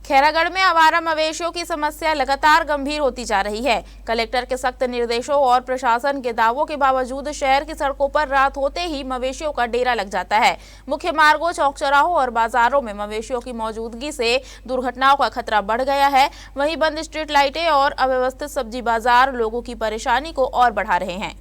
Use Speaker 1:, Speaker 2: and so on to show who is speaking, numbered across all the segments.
Speaker 1: खैरागढ़ में आवारा मवेशियों की समस्या लगातार गंभीर होती जा रही है। कलेक्टर के सख्त निर्देशों और प्रशासन के दावों के बावजूद शहर की सड़कों पर रात होते ही मवेशियों का डेरा लग जाता है। मुख्य मार्गों, चौक चौराहों और बाजारों में मवेशियों की मौजूदगी से दुर्घटनाओं का खतरा बढ़ गया है। वहीं बंद स्ट्रीट लाइटें और अव्यवस्थित सब्जी बाजार लोगों की परेशानी को और बढ़ा रहे हैं।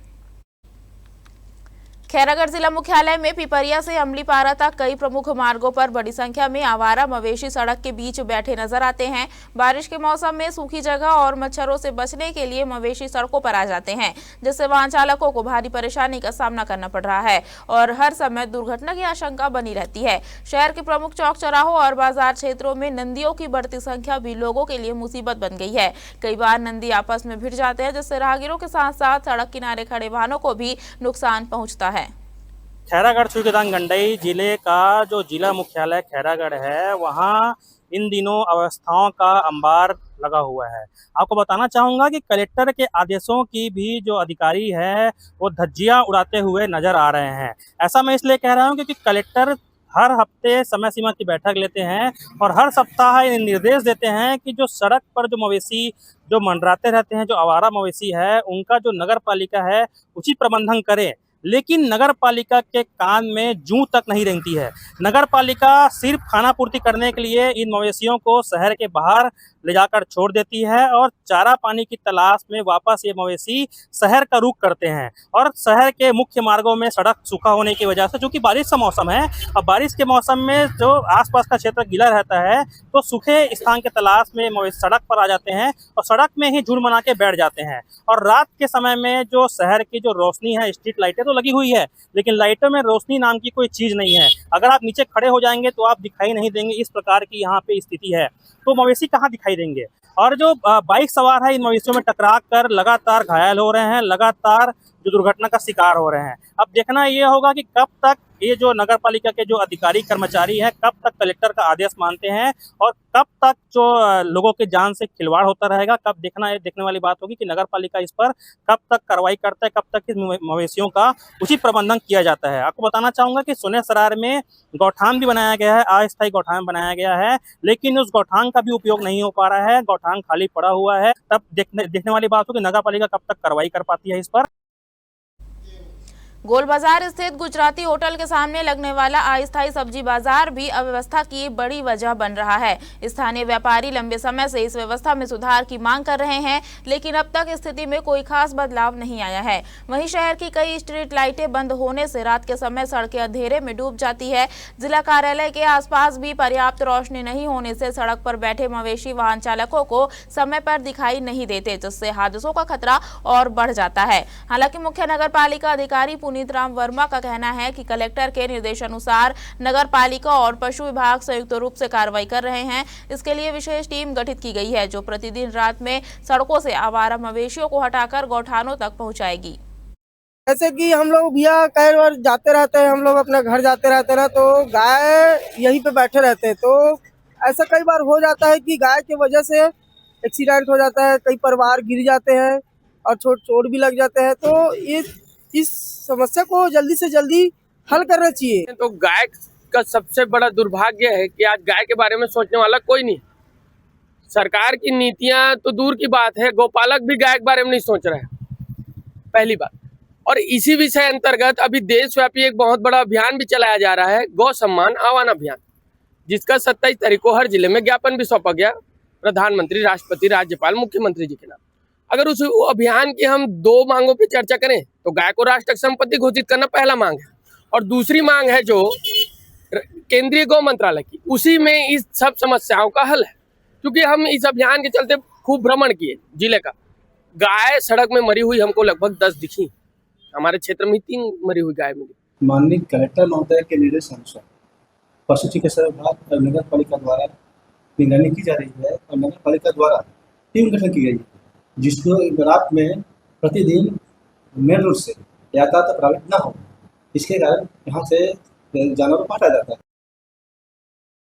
Speaker 1: खैरागढ़ जिला मुख्यालय में पिपरिया से अमलीपारा तक कई प्रमुख मार्गों पर बड़ी संख्या में आवारा मवेशी सड़क के बीच बैठे नजर आते हैं। बारिश के मौसम में सूखी जगह और मच्छरों से बचने के लिए मवेशी सड़कों पर आ जाते हैं, जिससे वाहन चालकों को भारी परेशानी का सामना करना पड़ रहा है और हर समय दुर्घटना की आशंका बनी रहती है। शहर के प्रमुख चौक चौराहों और बाजार क्षेत्रों में नंदियों की बढ़ती संख्या भी लोगों के लिए मुसीबत बन गई है। कई बार नंदी आपस में भिड़ जाते हैं, जिससे राहगीरों के साथ साथ सड़क किनारे खड़े वाहनों को भी नुकसान पहुंचता है।
Speaker 2: खैरागढ़ सूर्यदान गंडई जिले का जो जिला मुख्यालय खैरागढ़ है, वहाँ इन दिनों अव्यवस्थाओं का अंबार लगा हुआ है। आपको बताना चाहूँगा कि कलेक्टर के आदेशों की भी जो अधिकारी है वो धज्जियाँ उड़ाते हुए नजर आ रहे हैं। ऐसा मैं इसलिए कह रहा हूँ क्योंकि कलेक्टर हर हफ्ते समय सीमा की बैठक लेते हैं और हर सप्ताह निर्देश देते हैं कि जो सड़क पर जो मवेशी जो मंडराते रहते हैं, जो आवारा मवेशी है, उनका जो नगर पालिका है उचित प्रबंधन करे। लेकिन नगर पालिका के कान में जूं तक नहीं रेंगती है। नगर पालिका सिर्फ खाना पूर्ति करने के लिए इन मवेशियों को शहर के बाहर ले जाकर छोड़ देती है और चारा पानी की तलाश में वापस ये मवेशी शहर का रुख करते हैं। और शहर के मुख्य मार्गों में सड़क सूखा होने की वजह से, चूंकि बारिश का मौसम है और बारिश के मौसम में जो आसपास का क्षेत्र गीला रहता है, तो सूखे स्थान की तलाश में मवेशी सड़क पर आ जाते हैं और सड़क में ही झुंड बना के बैठ जाते हैं। और रात के समय में जो शहर की जो रोशनी है, स्ट्रीट लाइटें तो लगी हुई है, लेकिन लाइटों में रोशनी नाम की कोई चीज नहीं है। अगर आप नीचे खड़े हो जाएंगे तो आप दिखाई नहीं देंगे। इस प्रकार की यहाँ पे स्थिति है, तो मवेशी कहाँ दिखाई देंगे। और जो बाइक सवार है, इन मवेशियों में टकरा कर लगातार घायल हो रहे हैं, लगातार जो दुर्घटना का शिकार हो रहे हैं। अब देखना ये होगा कि कब तक ये जो नगर पालिका के जो अधिकारी कर्मचारी हैं, कब तक कलेक्टर का आदेश मानते हैं और कब तक जो लोगों के जान से खिलवाड़ होता रहेगा। कब देखने वाली बात होगी कि नगर पालिका इस पर कब तक कार्रवाई करता है, कब तक इस मवेशियों का उचित प्रबंधन किया जाता है। आपको बताना चाहूंगा कि सोने सरार में गौठान भी बनाया गया है, अस्थायी गौठान बनाया गया है, लेकिन उस गौठान का भी उपयोग नहीं हो पा रहा है। गौठान खाली पड़ा हुआ है। तब देखने वाली बात होगी नगर पालिका कब तक कार्रवाई कर पाती है इस पर।
Speaker 1: गोल बाजार स्थित गुजराती होटल के सामने लगने वाला अस्थायी सब्जी बाजार भी अव्यवस्था की बड़ी वजह बन रहा है। स्थानीय व्यापारी लंबे समय से इस व्यवस्था में सुधार की मांग कर रहे हैं, लेकिन अब तक स्थिति में कोई खास बदलाव नहीं आया है। वहीं शहर की कई स्ट्रीट लाइटें बंद होने से रात के समय सड़कें अंधेरे में डूब जाती है। जिला कार्यालय के आसपास भी पर्याप्त रोशनी नहीं होने से सड़क पर बैठे मवेशी वाहन चालकों को समय पर दिखाई नहीं देते, जिससे हादसों का खतरा और बढ़ जाता है। हालांकि मुख्य नगर पालिका अधिकारी पुनीत राम वर्मा का कहना है कि कलेक्टर के निर्देशानुसार नगर पालिका और पशु विभाग संयुक्त रूप से कार्रवाई कर रहे हैं। इसके लिए विशेष टीम गठित की गई है, जो प्रतिदिन रात में सड़कों से आवारा मवेशियों को हटाकर गौठानों तक पहुंचाएगी।
Speaker 3: जैसे कि हम लोग भैया कई बार जाते रहते हैं, हम लोग अपने घर जाते रहते हैं, तो गाय यहीं पे बैठे रहते हैं, तो ऐसा कई बार हो जाता है कि गाय की वजह से एक्सीडेंट हो जाता है, कई परिवार गिर जाते हैं और चोट भी लग जाते हैं। तो ये इस समस्या को जल्दी से जल्दी हल करना चाहिए।
Speaker 4: तो गाय का सबसे बड़ा दुर्भाग्य है कि आज गाय के बारे में सोचने वाला कोई नहीं। सरकार की नीतियां तो दूर की बात है, गोपालक भी गाय के बारे में नहीं सोच रहे हैं, पहली बात। और इसी विषय अंतर्गत अभी देशव्यापी एक बहुत बड़ा अभियान भी चलाया जा रहा है, गौ सम्मान आह्वान अभियान, जिसका 27 तारीख को हर जिले में ज्ञापन भी सौंपा गया प्रधानमंत्री, राष्ट्रपति, राज्यपाल, मुख्यमंत्री जी के नाम। अगर उस अभियान की हम दो मांगों पे चर्चा करें तो गाय को राष्ट्रीय संपत्ति घोषित करना पहला मांग है, और दूसरी मांग है जो केंद्रीय गौ मंत्रालय की, उसी में इस सब समस्याओं का हल है। क्योंकि हम इस अभियान के चलते खूब भ्रमण किए जिले का, गाय सड़क में मरी हुई हमको लगभग 10 दिखी। हमारे क्षेत्र में 3 मरी हुई गाय मिली।
Speaker 5: माननीय कलेक्टर महोदय के निर्देश अनुसार पशु चिकित्सा विभाग और नगर पालिका द्वारा निगरानी की जा रही है और नगर पालिका द्वारा टीम गठन की गई है, जिसको रात में प्रतिदिन मेन रोड से यातायात प्रभावित न हो, इसके कारण यहाँ से जानवरों को हटाया जाता है।